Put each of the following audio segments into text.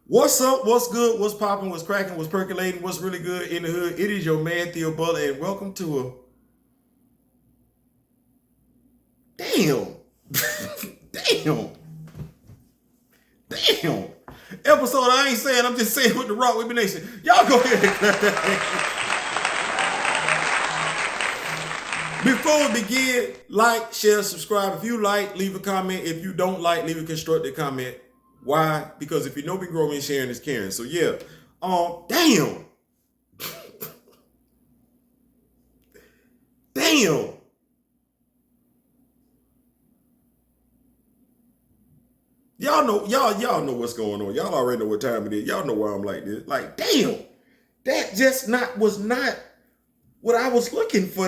What's up? What's good? What's popping? What's cracking? What's percolating? What's really good in the hood? It is your man Theo Butler, and welcome to a damn, damn, damn episode. I ain't saying. I'm just saying with the Rock with the Nation. Y'all go ahead and clap that. Before we begin, like, share, subscribe. If you like, leave a comment. If you don't like, leave a constructive comment. Why? Because if you know me, growing and sharing is caring. So yeah, damn. Damn. Y'all know what's going on. Y'all already know what time it is. Y'all know why I'm like this. Like, damn. That just was not what I was looking for.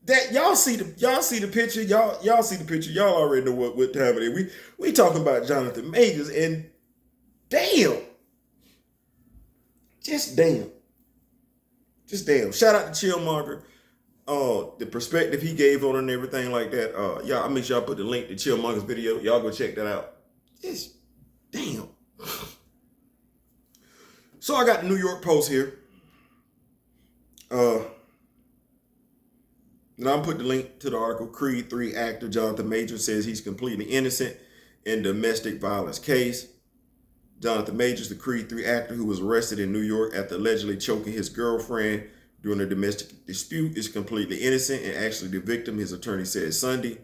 That y'all see the picture. Y'all see the picture. Y'all already know what time it is. We talking about Jonathan Majors, and damn. Just damn. Just damn. Shout out to Chillmonger. The perspective he gave on it and everything like that. Y'all, I make sure I put the link to Chillmonger's video. Y'all go check that out. Just damn. So I got the New York Post here. And I'm putting the link to the article. Creed 3 actor Jonathan Majors says he's completely innocent in domestic violence case. Jonathan Majors, the Creed 3 actor who was arrested in New York after allegedly choking his girlfriend during a domestic dispute, is completely innocent and actually the victim, his attorney said Sunday.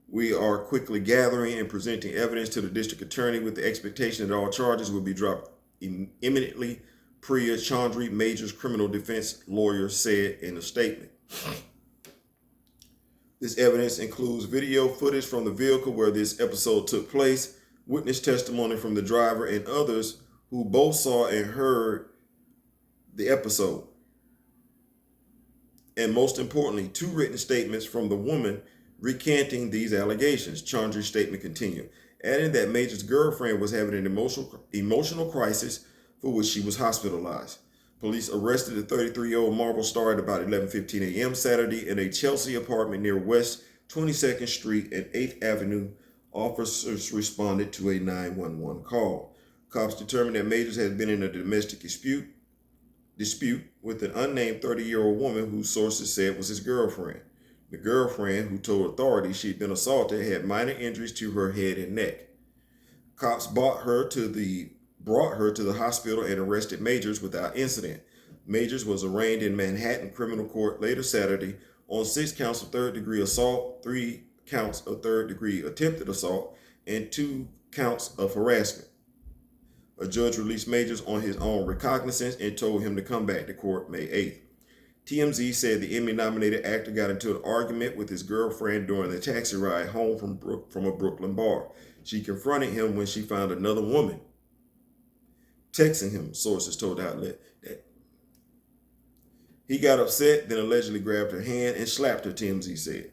We are quickly gathering and presenting evidence to the district attorney with the expectation that all charges will be dropped imminently, Priya Chaudhry, Majors' criminal defense lawyer, said in a statement. This evidence includes video footage from the vehicle where this episode took place, witness testimony from the driver and others who both saw and heard the episode. And most importantly, 2 written statements from the woman recanting these allegations. Chaudhry's statement continued, adding that Major's girlfriend was having an emotional crisis for which she was hospitalized. Police arrested the 33-year-old Marvel star at about 11:15 a.m. Saturday in a Chelsea apartment near West 22nd Street and 8th Avenue. Officers responded to a 911 call. Cops determined that Majors had been in a domestic dispute with an unnamed 30-year-old woman whose sources said was his girlfriend. The girlfriend, who told authorities she'd been assaulted, had minor injuries to her head and neck. Cops brought her to the hospital and arrested Majors without incident. Majors was arraigned in Manhattan criminal court later Saturday on 6 counts of third-degree assault, 3 counts of third-degree attempted assault, and 2 counts of harassment. A judge released Majors on his own recognizance and told him to come back to court May 8th. TMZ said the Emmy-nominated actor got into an argument with his girlfriend during the taxi ride home from a Brooklyn bar. She confronted him when she found another woman texting him, sources told the outlet. That he got upset, then allegedly grabbed her hand and slapped her, TMZ said.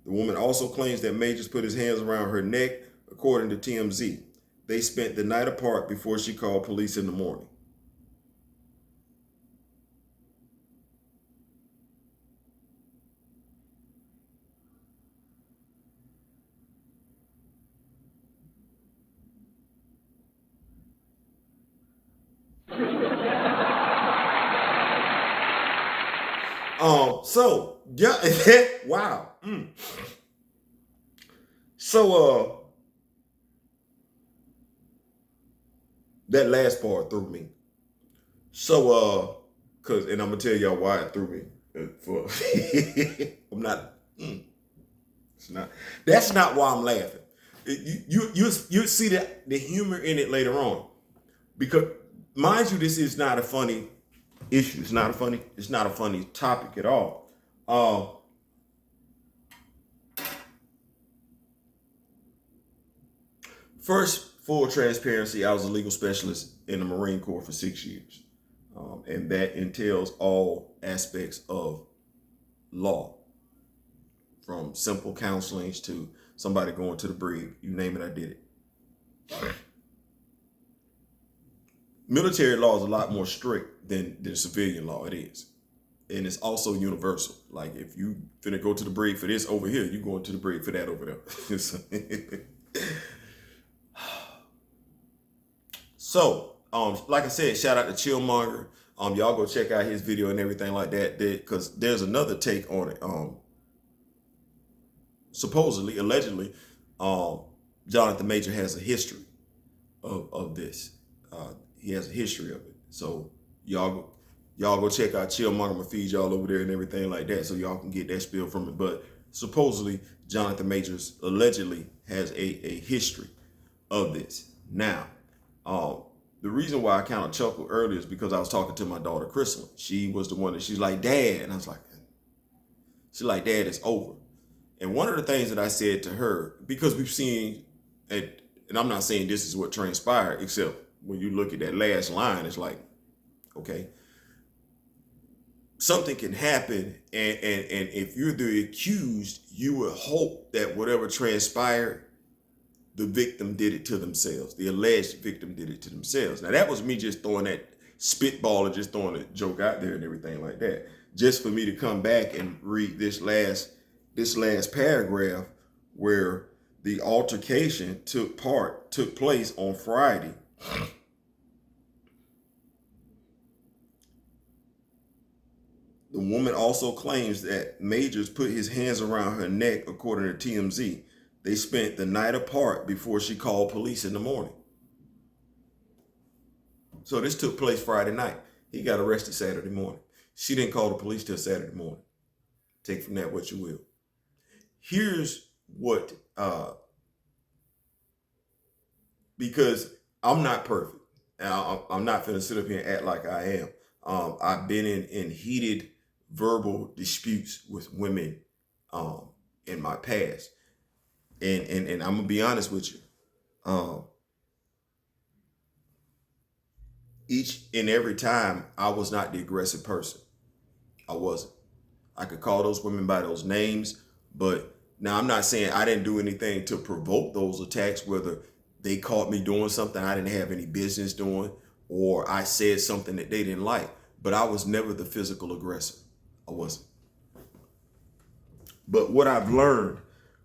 The woman also claims that Majors put his hands around her neck, according to TMZ. They spent the night apart before she called police in the morning. So yeah, wow. So that last part threw me. So and I'm gonna tell y'all why it threw me. For I'm not. It's not. That's not why I'm laughing. You see the humor in it later on, because mind you, this is not a funny issue. It's not a funny topic at all. First, full transparency, I was a legal specialist in the Marine Corps for 6 years. And that entails all aspects of law, from simple counseling to somebody going to the brig. You name it, I did it. Military law is a lot more strict than civilian law. It is. And it's also universal. Like, if you finna go to the brig for this over here, you going to the brig for that over there. So, like I said, shout out to Chillmonger. Y'all go check out his video and everything like that, because there's another take on it. Supposedly, allegedly, Jonathan Major has a history of this. He has a history of it. So y'all go check out Chillmonger. I'm gonna feed y'all over there and everything like that, so y'all can get that spiel from it. But supposedly, Jonathan Majors allegedly has a history of this. Now, the reason why I kind of chuckled earlier is because I was talking to my daughter, Crystal. She was the one that she's like, Dad. And I was like, she's like, Dad, it's over. And one of the things that I said to her, because we've seen, and I'm not saying this is what transpired, except when you look at that last line, it's like, okay, something can happen. And if you're the accused, you would hope that whatever transpired, the victim did it to themselves. The alleged victim did it to themselves. Now, that was me just throwing that spitball and just throwing a joke out there and everything like that. Just for me to come back and read this last paragraph where the altercation took place on Friday. The woman also claims that Majors put his hands around her neck, according to TMZ. They spent the night apart before she called police in the morning. So this took place Friday night. He got arrested Saturday morning. She didn't call the police till Saturday morning. Take from that what you will. Here's what, because I'm not perfect. And I'm not finna sit up here and act like I am. I've been in heated verbal disputes with women in my past. And I'm gonna be honest with you. Each and every time, I was not the aggressive person. I wasn't. I could call those women by those names, but now I'm not saying I didn't do anything to provoke those attacks, whether they caught me doing something I didn't have any business doing, or I said something that they didn't like, but I was never the physical aggressor. I wasn't. But what I've learned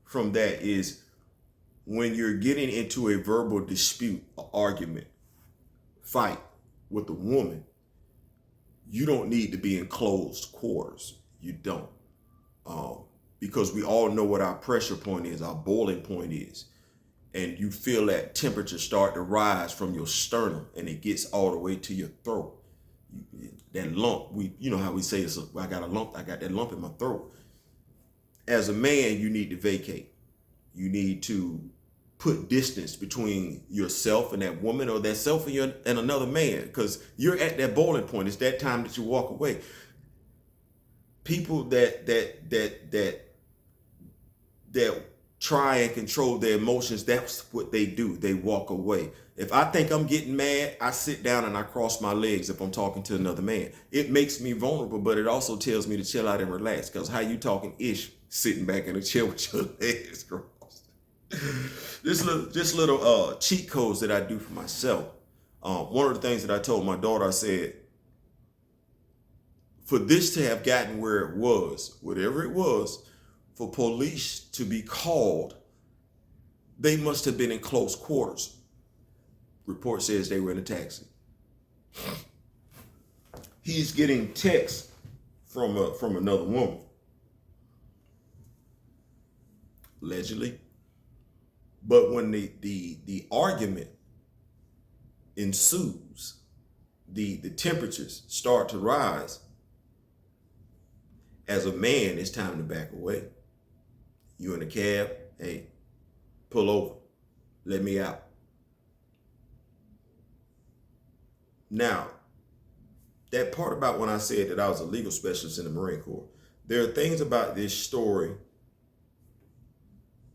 from that is when you're getting into a verbal dispute, argument, fight with a woman, you don't need to be in closed quarters. You don't. Because we all know what our pressure point is, our boiling point is. And you feel that temperature start to rise from your sternum and it gets all the way to your throat. That lump, you know how we say, I got that lump in my throat. As a man, you need to vacate. You need to put distance between yourself and that woman, or that self and another man, because you're at that boiling point. It's that time that you walk away. People that try and control their emotions, that's what they do. They walk away. If I think I'm getting mad, I sit down and I cross my legs if I'm talking to another man. It makes me vulnerable, but it also tells me to chill out and relax, because how you talking ish sitting back in a chair with your legs crossed. Just little cheat codes that I do for myself. One of the things that I told my daughter, I said, for this to have gotten where it was, whatever it was, for police to be called, they must have been in close quarters. Report says they were in a taxi. He's getting texts from another woman, allegedly. But when the argument ensues, the temperatures start to rise. As a man, it's time to back away. You in a cab, hey, pull over, let me out. Now, that part about when I said that I was a legal specialist in the Marine Corps, there are things about this story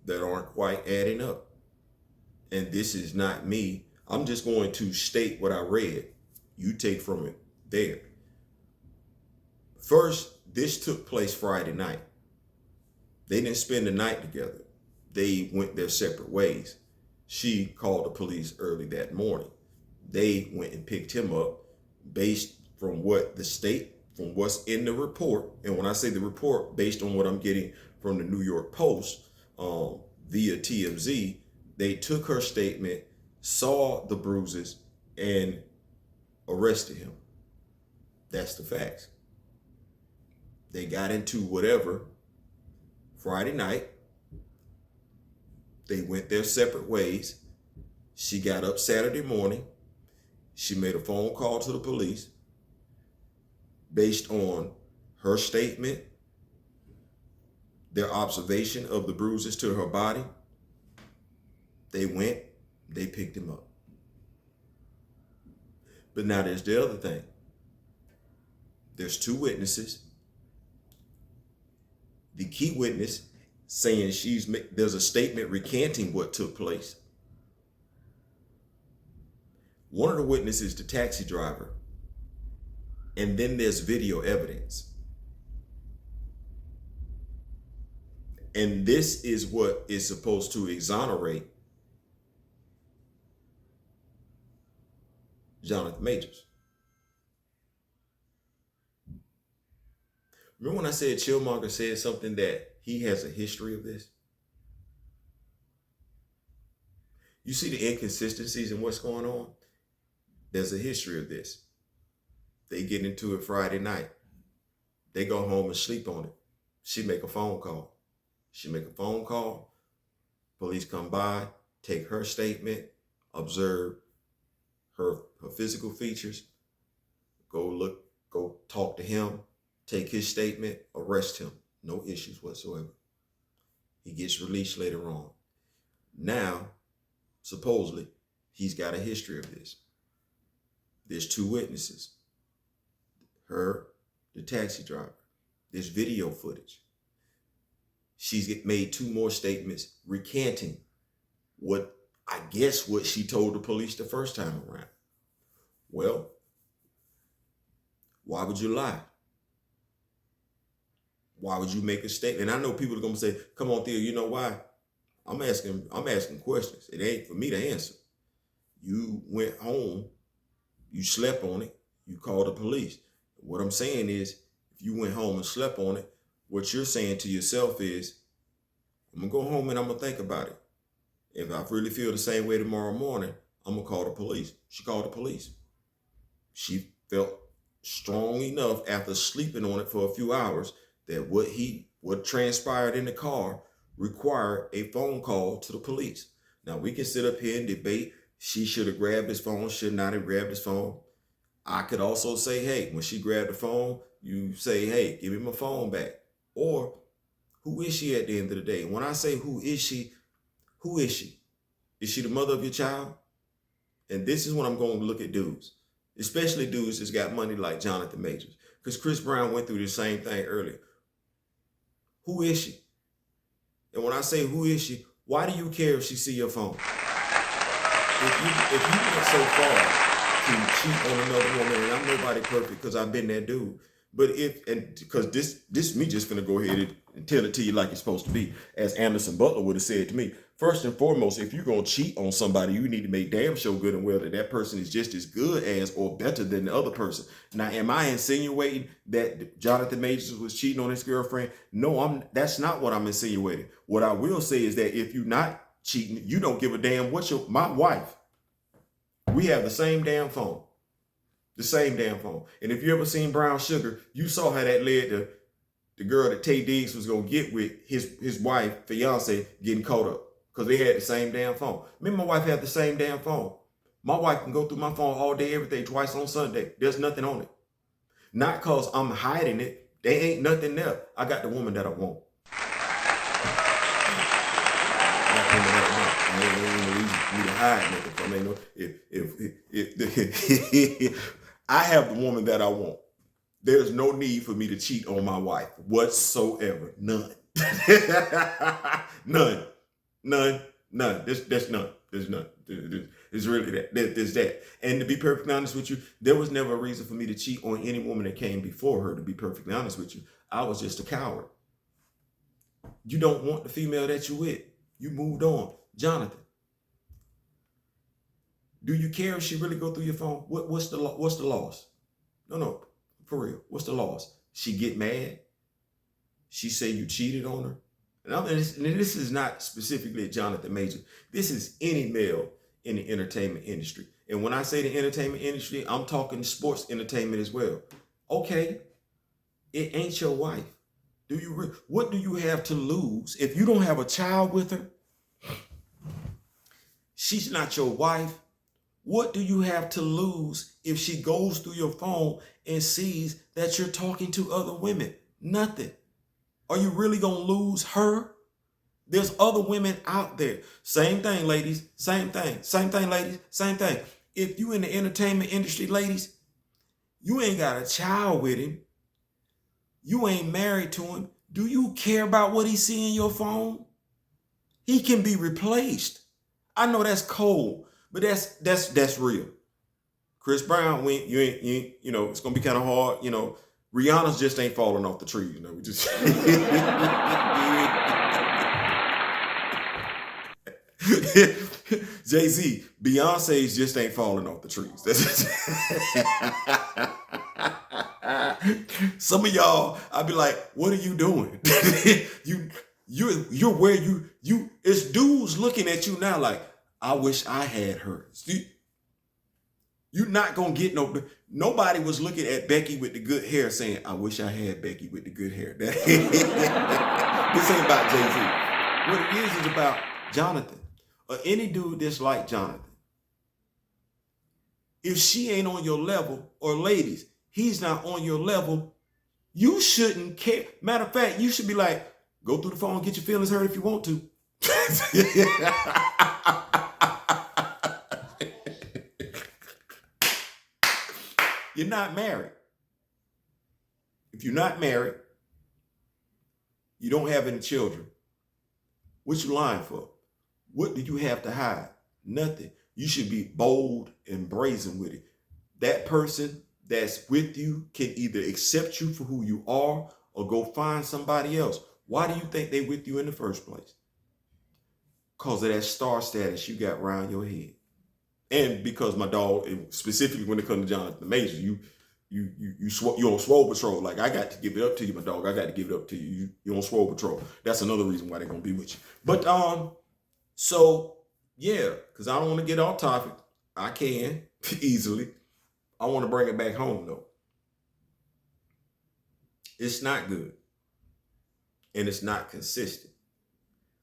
that aren't quite adding up. And this is not me. I'm just going to state what I read. You take from it there. First, this took place Friday night. They didn't spend the night together. They went their separate ways. She called the police early that morning. They went and picked him up based from what the state, from what's in the report. And when I say the report, based on what I'm getting from the New York Post via TMZ, they took her statement, saw the bruises, and arrested him. That's the facts. They got into whatever Friday night. They went their separate ways. She got up Saturday morning. She made a phone call to the police based on her statement, their observation of the bruises to her body. They went, they picked him up. But now there's the other thing. There's two witnesses. The key witness saying there's a statement recanting what took place. One of the witnesses is the taxi driver. And then there's video evidence. And this is what is supposed to exonerate Jonathan Majors. Remember when I said Chillmonger said something that he has a history of this? You see the inconsistencies in what's going on? There's a history of this. They get into it Friday night. They go home and sleep on it. She make a phone call. Police come by, take her statement, observe her physical features, go talk to him, take his statement, arrest him. No issues whatsoever. He gets released later on. Now, supposedly, he's got a history of this. There's two witnesses. Her, the taxi driver. There's video footage. She's made two more statements recanting what she told the police the first time around. Well, why would you lie? Why would you make a statement? And I know people are going to say, come on, Theo, you know why? I'm asking questions. It ain't for me to answer. You went home, you slept on it, you called the police. What I'm saying is, if you went home and slept on it, what you're saying to yourself is, I'm going to go home and I'm going to think about it. If I really feel the same way tomorrow morning, I'm going to call the police. She called the police. She felt strong enough after sleeping on it for a few hours that what transpired in the car required a phone call to the police. Now, we can sit up here and debate. She should have grabbed his phone, should not have grabbed his phone. I could also say, hey, when she grabbed the phone, you say, hey, give me my phone back. Or who is she at the end of the day? When I say who is she? Is she the mother of your child? And this is when I'm going to look at dudes, especially dudes that's got money like Jonathan Majors. Because Chris Brown went through the same thing earlier. Who is she? And when I say who is she, why do you care if she see your phone? If you went so far to cheat on another woman, and I'm nobody perfect because I've been that dude, but because this me just gonna go ahead and tell it to you like it's supposed to be, as Anderson Butler would have said to me. First and foremost, if you're gonna cheat on somebody, you need to make damn sure good and well that person is just as good as or better than the other person. Now, am I insinuating that Jonathan Majors was cheating on his girlfriend? No, that's not what I'm insinuating. What I will say is that if you're not cheating, you don't give a damn my wife. We have the same damn phone. The same damn phone. And if you ever seen Brown Sugar, you saw how that led to the girl that Tay Diggs was going to get with his wife, fiance, getting caught up. Because they had the same damn phone. Me and my wife have the same damn phone. My wife can go through my phone all day, every day, twice on Sunday. There's nothing on it. Not because I'm hiding it. There ain't nothing there. I got the woman that I want. I ain't no reason for me to hide nothing from if I have the woman that I want. There's no need for me to cheat on my wife whatsoever. None. None. There's none. There's none. It's really that. There's that. And to be perfectly honest with you, there was never a reason for me to cheat on any woman that came before her, to be perfectly honest with you. I was just a coward. You don't want the female that you with. You moved on. Jonathan, do you care if she really go through your phone? What's the loss? No, for real. What's the loss? She get mad. She say you cheated on her. And this is not specifically Jonathan Major. This is any male in the entertainment industry. And when I say the entertainment industry, I'm talking sports entertainment as well. Okay, it ain't your wife. What do you have to lose if you don't have a child with her? She's not your wife. What do you have to lose if she goes through your phone and sees that you're talking to other women? Nothing. Are you really going to lose her? There's other women out there. Same thing, ladies. Same thing. Same thing, ladies. Same thing. If you in the entertainment industry, ladies, you ain't got a child with him. You ain't married to him. Do you care about what he see in your phone? He can be replaced. I know that's cold, but that's real. Chris Brown, you know, it's gonna be kind of hard. You know, Rihanna's just ain't falling off the tree. You know, we just Jay-Z, Beyonce's just ain't falling off the trees. Some of y'all, I'd be like, what are you doing? you're where you it's dudes looking at you now like, I wish I had her. You're not gonna get nobody was looking at Becky with the good hair saying, I wish I had Becky with the good hair. This ain't about Jay-Z. What it is about Jonathan. Or any dude that's like Jonathan. If she ain't on your level, or ladies, he's not on your level, you shouldn't care. Matter of fact, you should be like, go through the phone and get your feelings hurt if you want to. You're not married. If you're not married, you don't have any children. What you lying for? What do you have to hide? Nothing. You should be bold and brazen with it. That person that's with you can either accept you for who you are or go find somebody else. Why do you think they with you in the first place? Because of that star status you got around your head. And because my dog, specifically when it comes to Jonathan Major, you on Swole Patrol. Like, I got to give it up to you, my dog. I got to give it up to you. You on Swole Patrol. That's another reason why they're gonna be with you. But so yeah, because I don't want to get off topic. I can easily. I want to bring it back home though. It's not good. And it's not consistent.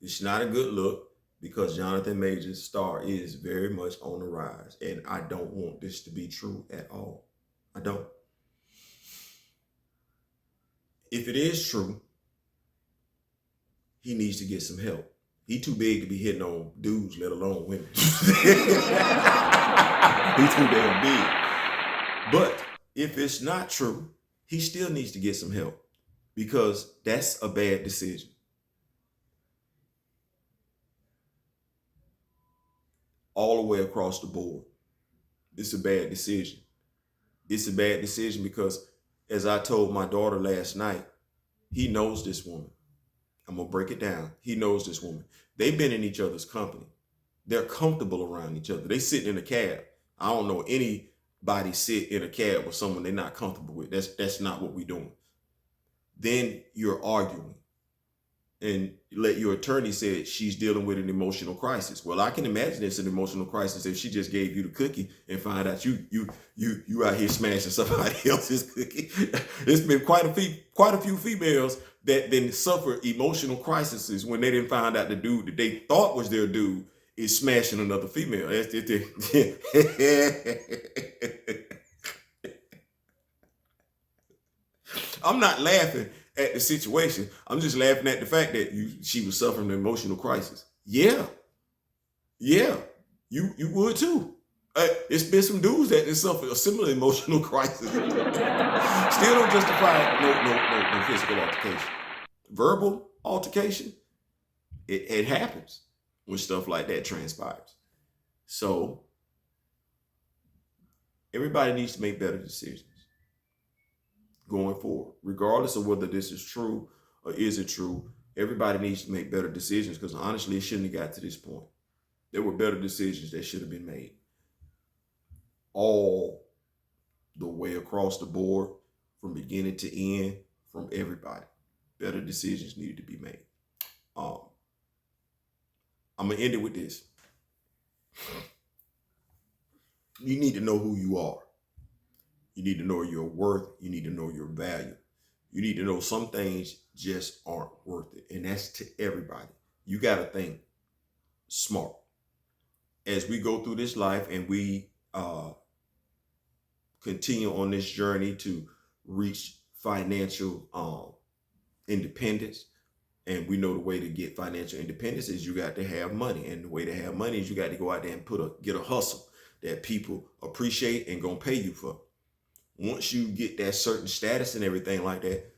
It's not a good look because Jonathan Major's star is very much on the rise. And I don't want this to be true at all. I don't. If it is true, he needs to get some help. He too big to be hitting on dudes, let alone women. He's too damn big. But if it's not true, he still needs to get some help because that's a bad decision. All the way across the board. It's a bad decision. It's a bad decision because, as I told my daughter last night, he knows this woman. I'm going to break it down. He knows this woman. They've been in each other's company. They're comfortable around each other. They sit in a cab. I don't know anybody sit in a cab with someone they're not comfortable with. That's not what we're doing. Then you're arguing. And let your attorney say she's dealing with an emotional crisis. Well, I can imagine it's an emotional crisis if she just gave you the cookie and find out you out here smashing somebody else's cookie. It's been quite a few females that then suffer emotional crises when they didn't find out the dude that they thought was their dude is smashing another female. I'm not laughing at the situation. I'm just laughing at the fact that she was suffering an emotional crisis. Yeah, you would too. It's been some dudes that suffered a similar emotional crisis. Still don't justify no physical altercation. Verbal altercation, it happens when stuff like that transpires. So everybody needs to make better decisions going forward, regardless of whether this is true or is it true. Everybody needs to make better decisions because honestly, it shouldn't have got to this point. There were better decisions that should have been made all the way across the board, from beginning to end, from everybody. Better decisions needed to be made. I'm gonna end it with this. You need to know who you are. You need to know your worth. You need to know your value. You need to know some things just aren't worth it. And that's to everybody. You got to think smart. As we go through this life and we continue on this journey to reach financial independence, and we know the way to get financial independence is you got to have money. And the way to have money is you got to go out there and get a hustle that people appreciate and gonna pay you for. Once you get that certain status and everything like that,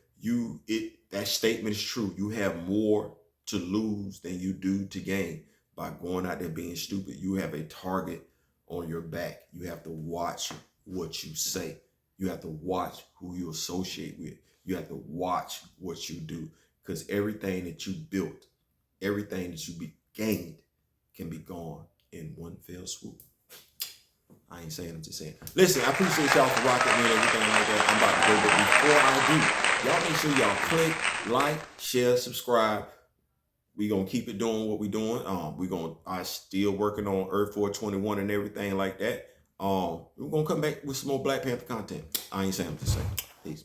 that statement is true. You have more to lose than you do to gain by going out there being stupid. You have a target on your back. You have to watch what you say. You have to watch who you associate with. You have to watch what you do, because everything that you built, everything that you gained can be gone in one fell swoop. I ain't saying, I'm just saying. Listen, I appreciate y'all for rocking me and everything like that. I'm about to go, but before I do, y'all make sure y'all click, like, share, subscribe. We gonna keep it doing what we doing. I still working on Earth 421 and everything like that. We're gonna come back with some more Black Panther content. I ain't saying, I'm just saying. Peace.